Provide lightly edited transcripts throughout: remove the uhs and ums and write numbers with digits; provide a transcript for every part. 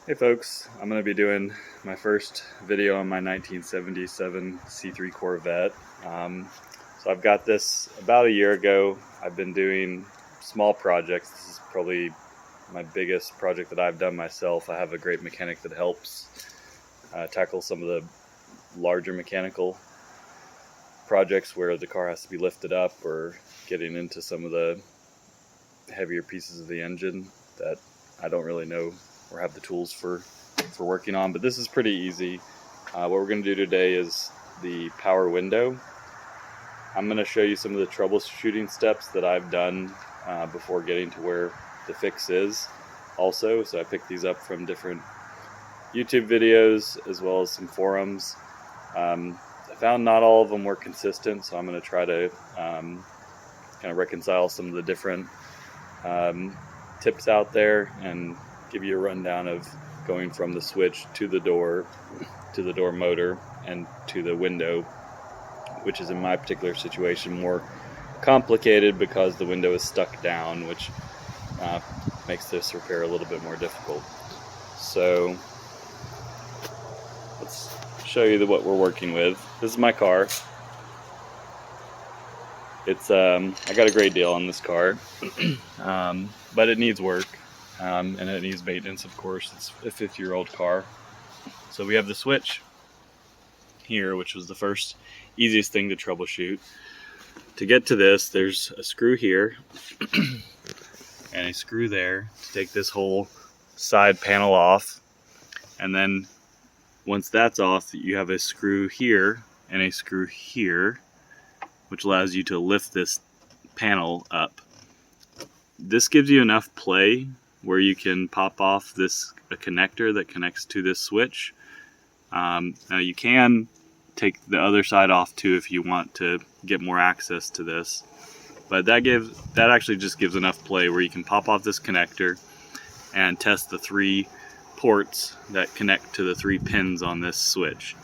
Hey folks, I'm going to be doing my first video on my 1977 C3 Corvette. So I've got this about a year ago. I've been doing small projects. This is probably my biggest project that I've done myself. I have a great mechanic that helps tackle some of the larger mechanical projects where the car has to be lifted up or getting into some of the heavier pieces of the engine that I don't really know or have the tools for working on, but this is pretty easy. What we're going to do today is the power window. I'm going to show you some of the troubleshooting steps that I've done before getting to where the fix is also. So I picked these up from different YouTube videos as well as some forums. I found not all of them were consistent, so I'm going to try to kind of reconcile some of the different tips out there and give you a rundown of going from the switch to the door motor and to the window, which is in my particular situation more complicated because the window is stuck down, which makes this repair a little bit more difficult. So let's show you what we're working with. This is my car. It's I got a great deal on this car, but it needs work. And it needs maintenance, of course. It's a 50-year-old car. So we have the switch here, which was the first easiest thing to troubleshoot. To get to this, there's a screw here and a screw there to take this whole side panel off. And then once that's off, you have a screw here and a screw here, which allows you to lift this panel up. This gives you enough play where you can pop off a connector that connects to this switch. Now you can take the other side off too if you want to get more access to this, but that actually just gives enough play where you can pop off this connector and test the 3 ports that connect to the 3 pins on this switch.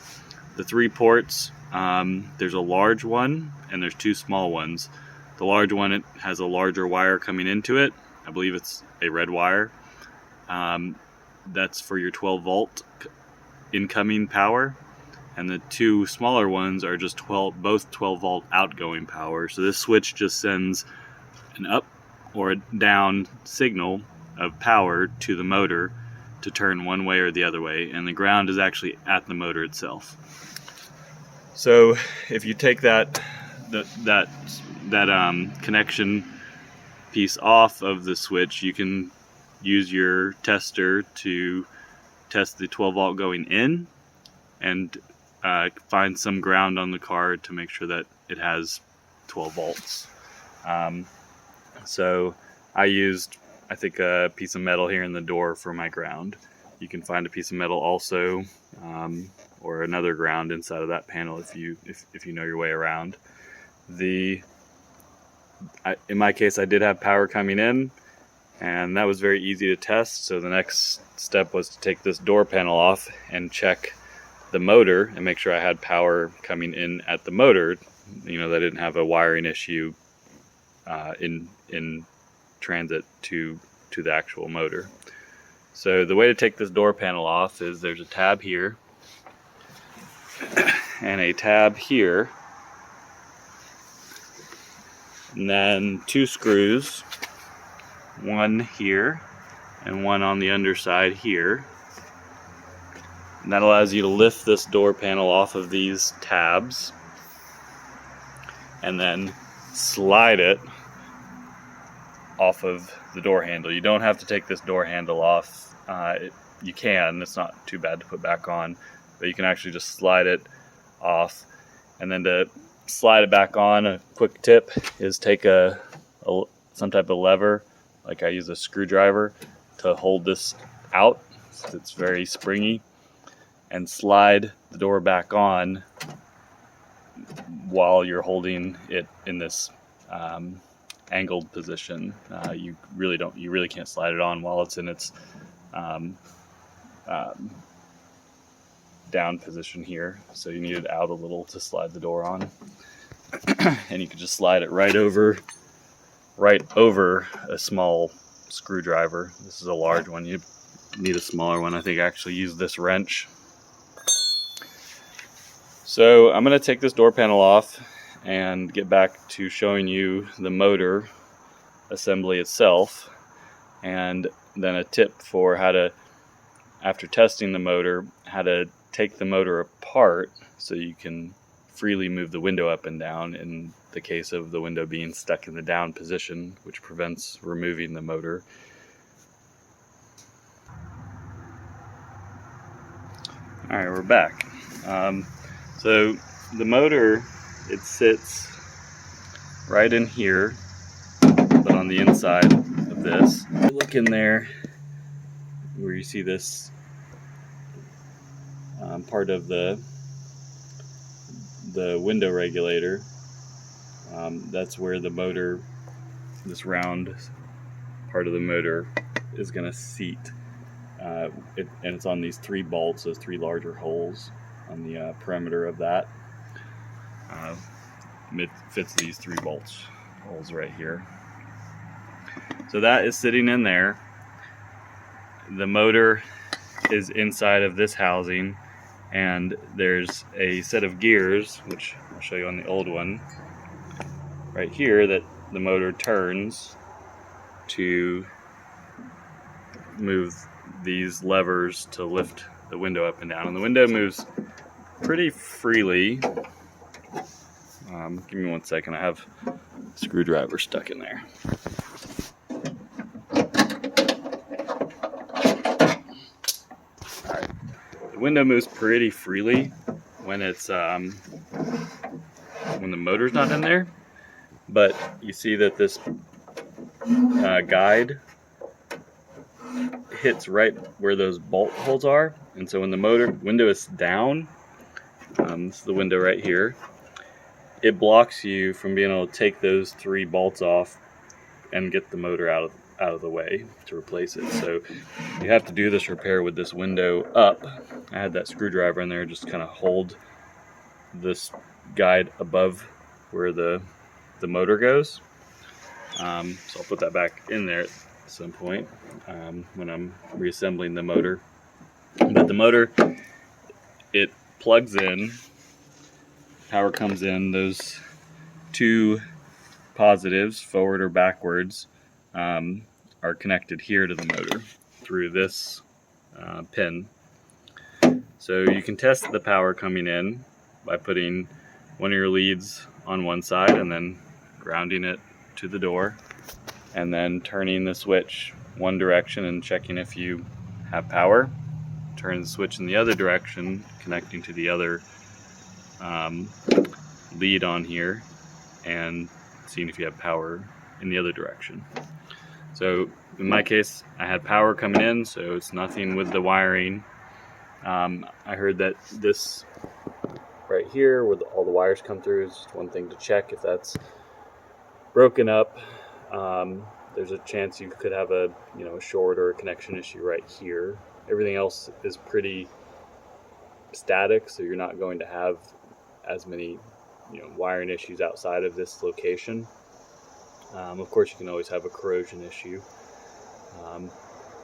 The 3 ports, there's a large one and there's 2 small ones. The large one, it has a larger wire coming into it. I believe it's a red wire. That's for your 12 volt incoming power, and the 2 smaller ones are just both 12 volt outgoing power. So this switch just sends an up or a down signal of power to the motor to turn one way or the other way, and the ground is actually at the motor itself. So if you take that connection piece off of the switch, you can use your tester to test the 12 volt going in and find some ground on the car to make sure that it has 12 volts. So I used, I think, a piece of metal here in the door for my ground. You can find a piece of metal also, or another ground inside of that panel if you know your way around. In my case, I did have power coming in, and that was very easy to test. So the next step was to take this door panel off and check the motor and make sure I had power coming in at the motor. That I didn't have a wiring issue in transit to the actual motor. So the way to take this door panel off is there's a tab here and a tab here, and then 2 screws, one here and one on the underside here. And that allows you to lift this door panel off of these tabs and then slide it off of the door handle. You don't have to take this door handle off. You can, it's not too bad to put back on, but you can actually just slide it off. And then to slide it back on, a quick tip is take some type of lever, like I use a screwdriver to hold this out. It's very springy, and slide the door back on while you're holding it in this angled position. You really can't slide it on while it's in its down position here, so you need it out a little to slide the door on. And you can just slide it right over a small screwdriver. This is a large one. You need a smaller one. I think I actually use this wrench. So I'm going to take this door panel off and get back to showing you the motor assembly itself, and then a tip for how to, after testing the motor, how to take the motor apart so you can freely move the window up and down in the case of the window being stuck in the down position, which prevents removing the motor. Alright, we're back. So the motor, it sits right in here, but on the inside of this. Look in there where you see this part of the window regulator. That's where the motor, this round part of the motor, is going to seat. And it's on these 3 bolts, those 3 larger holes on the perimeter of that. It fits these 3 holes right here. So that is sitting in there. The motor is inside of this housing, and there's a set of gears, which I'll show you on the old one, right here, that the motor turns to move these levers to lift the window up and down. And the window moves pretty freely. Give me 1 second, I have a screwdriver stuck in there. Alright. The window moves pretty freely when it's when the motor's not in there, but you see that this guide hits right where those bolt holes are, and so when the window is down, this is the window right here, it blocks you from being able to take those 3 bolts off and get the motor out of the way to replace it. So you have to do this repair with this window up. I had that screwdriver in there, just kind of hold this guide above where the motor goes. So I'll put that back in there at some point when I'm reassembling the motor. But the motor, it plugs in, power comes in, those 2 positives, forward or backwards, are connected here to the motor through this pin. So you can test the power coming in by putting one of your leads on one side and then grounding it to the door, and then turning the switch one direction and checking if you have power. Turn the switch in the other direction, connecting to the other lead on here, and seeing if you have power in the other direction. So in my case, I had power coming in, so it's nothing with the wiring. I heard that this right here, where all the wires come through, is just one thing to check if that's broken up. There's a chance you could have a short or a connection issue right here. Everything else is pretty static, so you're not going to have as many wiring issues outside of this location. Of course, you can always have a corrosion issue,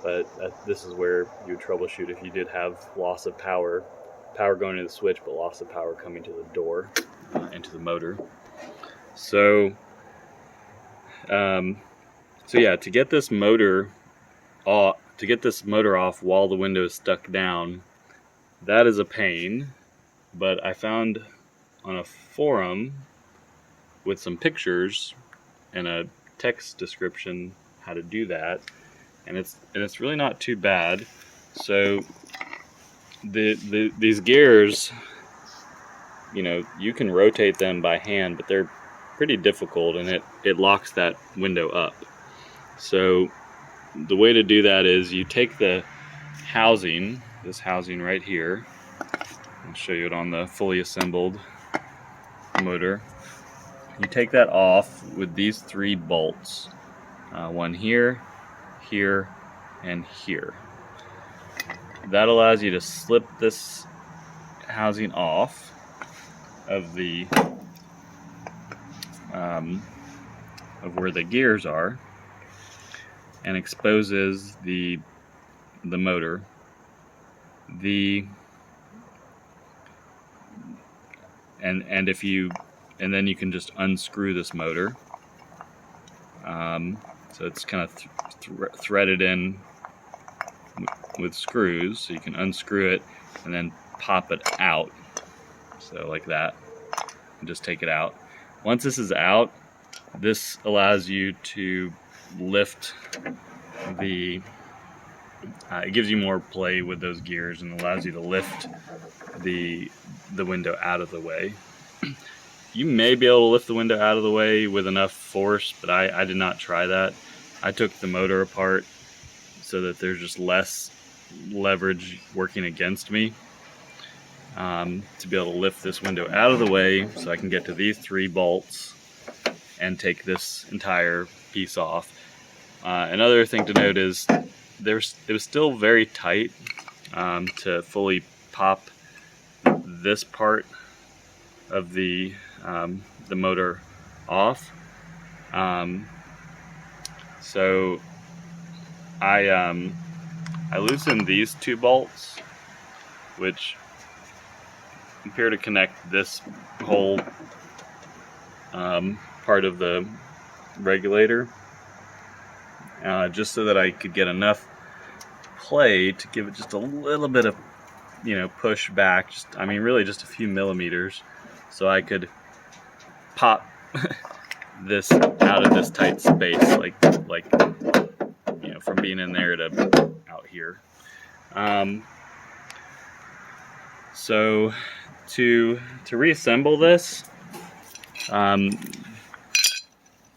but this is where you would troubleshoot if you did have loss of power going to the switch, but loss of power coming to the door, into the motor. So yeah, to get this motor off while the window is stuck down, that is a pain. But I found on a forum with some pictures and a text description how to do that, and it's really not too bad. So these gears, you can rotate them by hand, but they're pretty difficult, and it locks that window up. So the way to do that is you take the housing, this housing right here, I'll show you it on the fully assembled motor. You take that off with these 3 bolts, one here, here, and here. That allows you to slip this housing off of the of where the gears are, and exposes the motor. And then you can just unscrew this motor. So it's kind of threaded in with screws, so you can unscrew it and then pop it out, so like that, and just take it out. Once this is out, this allows you to lift the it gives you more play with those gears and allows you to lift the window out of the way. You may be able to lift the window out of the way with enough force, but I did not try that. I took the motor apart so that there's just less leverage working against me to be able to lift this window out of the way so I can get to these 3 bolts and take this entire piece off. Another thing to note is it was still very tight to fully pop this part of the motor off. So I loosened these 2 bolts, which appear to connect this whole part of the regulator, just so that I could get enough play to give it just a little bit of, push back. Really just a few millimeters, so I could pop this out of this tight space, like from being in there to out here. So to reassemble this,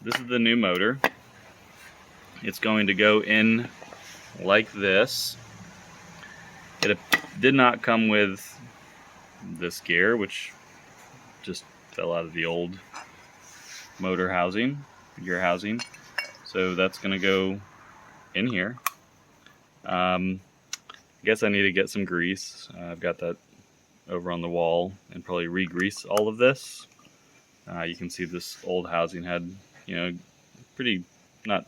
this is the new motor. It's going to go in like this. It did not come with this gear, which just fell out of the old motor housing, gear housing. So that's going to go in here. I guess I need to get some grease. I've got that over on the wall, and probably re-grease all of this. You can see this old housing had, pretty not,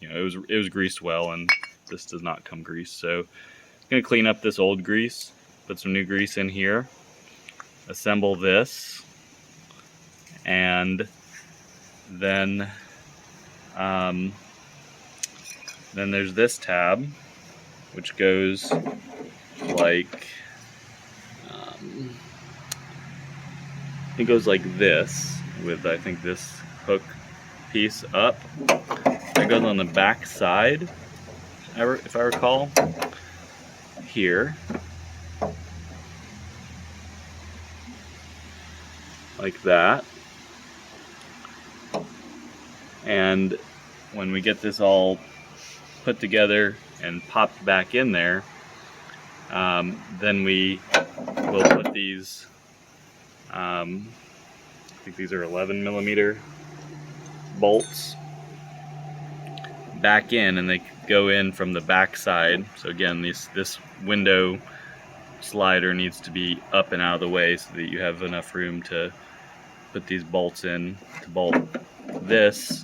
it was greased well, and this does not come greased. So I'm going to clean up this old grease, put some new grease in here, assemble this, and then there's this tab, which goes like it goes like this, with I think this hook piece up. That goes on the back side, if I recall, here, like that. And when we get this all put together and popped back in there, then we will put these, I think these are 11 millimeter bolts, back in, and they go in from the back side. So again, this window slider needs to be up and out of the way so that you have enough room to put these bolts in, to bolt this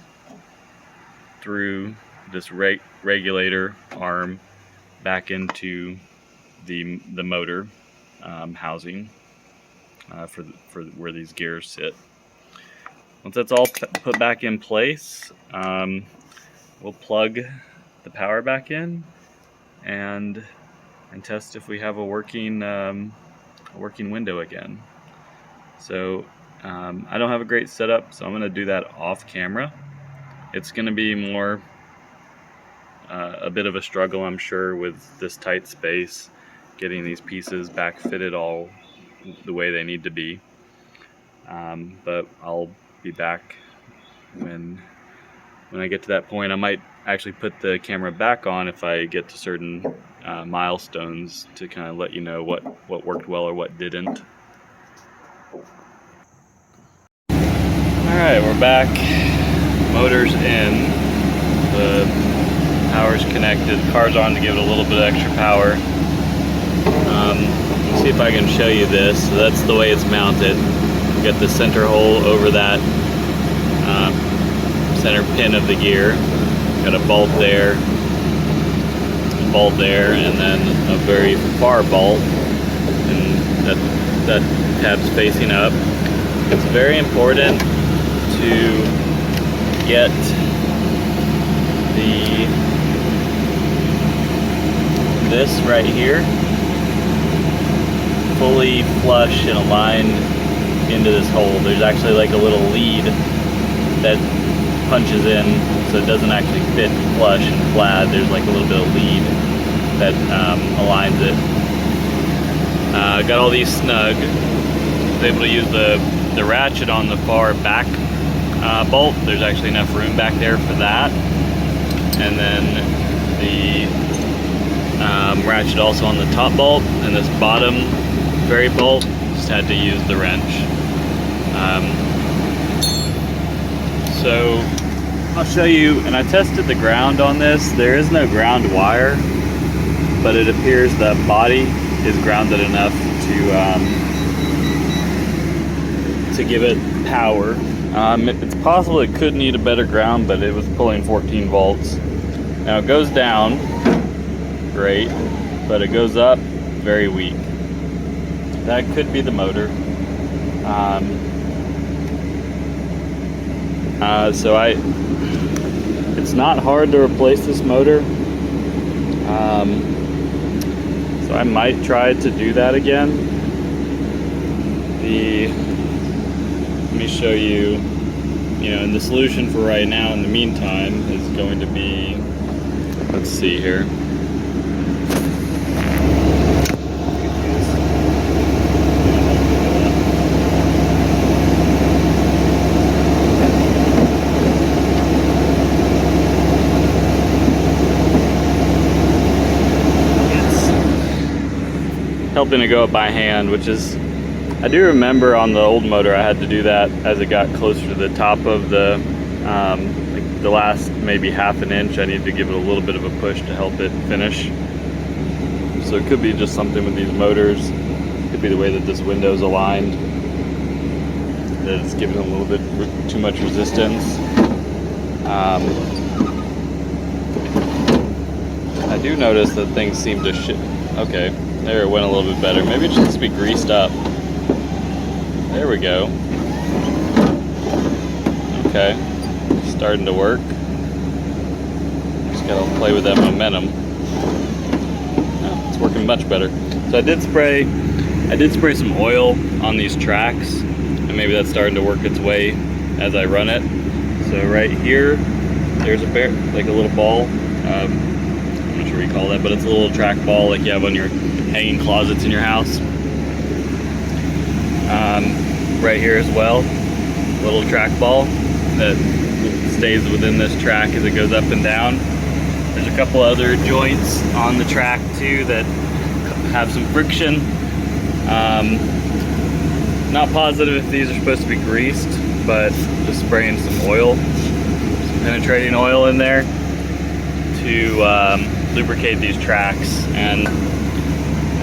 through this regulator arm back into the motor housing for where these gears sit. Once that's all put back in place, we'll plug the power back in and test if we have a working window again. So I don't have a great setup, so I'm going to do that off camera. It's going to be more a bit of a struggle, I'm sure, with this tight space, getting these pieces back fitted all the way they need to be. But I'll be back when I get to that point. I might actually put the camera back on if I get to certain milestones to kind of let you know what worked well or what didn't. Alright, we're back. Motor's in. The power's connected. The car's on to give it a little bit of extra power. Let's see if I can show you this. So that's the way it's mounted. We've got the center hole over that center pin of the gear. Got a bolt there. bolt there, and then a very far bolt, and that tab's facing up. It's very important to get this right here fully flush and aligned into this hole. There's actually like a little lead that punches in, so it doesn't actually fit flush and flat. There's like a little bit of lead that aligns it. Got all these snug. Was able to use the ratchet on the far back bolt. There's actually enough room back there for that. And then the ratchet also on the top bolt, and this bottom ferry bolt, just had to use the wrench. So I'll show you, and I tested the ground on this. There is no ground wire, but it appears the body is grounded enough to give it power. It's possible it could need a better ground, but it was pulling 14 volts. Now it goes down great, but it goes up very weak. That could be the motor. It's not hard to replace this motor. So I might try to do that again. Let me show you, and the solution for right now in the meantime is going to be, let's see here. Helping to go up by hand, which is, I do remember on the old motor I had to do that as it got closer to the top of the like the last maybe half an inch. I needed to give it a little bit of a push to help it finish. So it could be just something with these motors. It could be the way that this window's aligned, that it's giving a little bit too much resistance. I do notice that things seem to okay, there it went a little bit better. Maybe it should just be greased up. There we go. Okay, starting to work. Just gotta play with that momentum. Oh, it's working much better. So I did spray some oil on these tracks, and maybe that's starting to work its way as I run it. So right here, there's like a little ball. I'm not sure what you call that, but it's a little track ball like you have on your hanging closets in your house. Right here as well, a little track ball that stays within this track as it goes up and down. There's a couple other joints on the track too that have some friction. Not positive if these are supposed to be greased, but just spraying some oil, some penetrating oil in there to lubricate these tracks. And I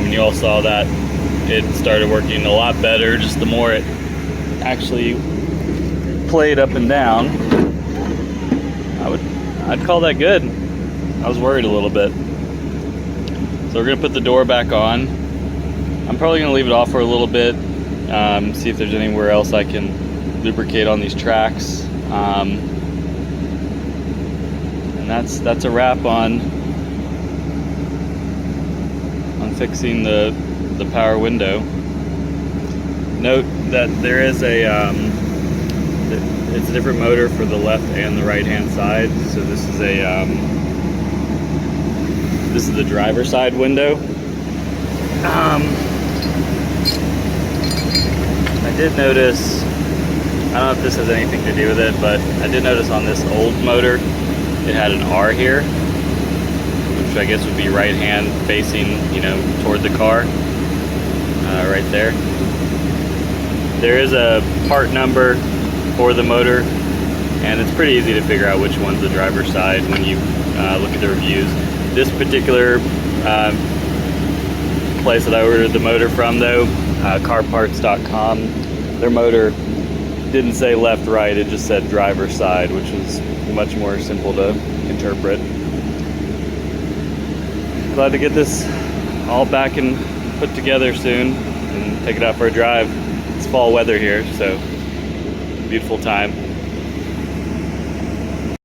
mean, you all saw that it started working a lot better just the more it actually played up and down. I'd call that good. I was worried a little bit. So we're gonna put the door back on. I'm probably gonna leave it off for a little bit, see if there's anywhere else I can lubricate on these tracks. And that's a wrap on fixing the power window. Note that there is it's a different motor for the left and the right hand side. So this is the driver's side window. I did notice, I don't know if this has anything to do with it, but I did notice on this old motor it had an R here, which I guess would be right hand facing, toward the car, right there. There is a part number for the motor, and it's pretty easy to figure out which one's the driver's side when you look at the reviews. This particular place that I ordered the motor from though, carparts.com, their motor didn't say left, right, it just said driver's side, which was much more simple to interpret. glad to get this all back and put together soon and take it out for a drive. It's fall weather here, so beautiful time.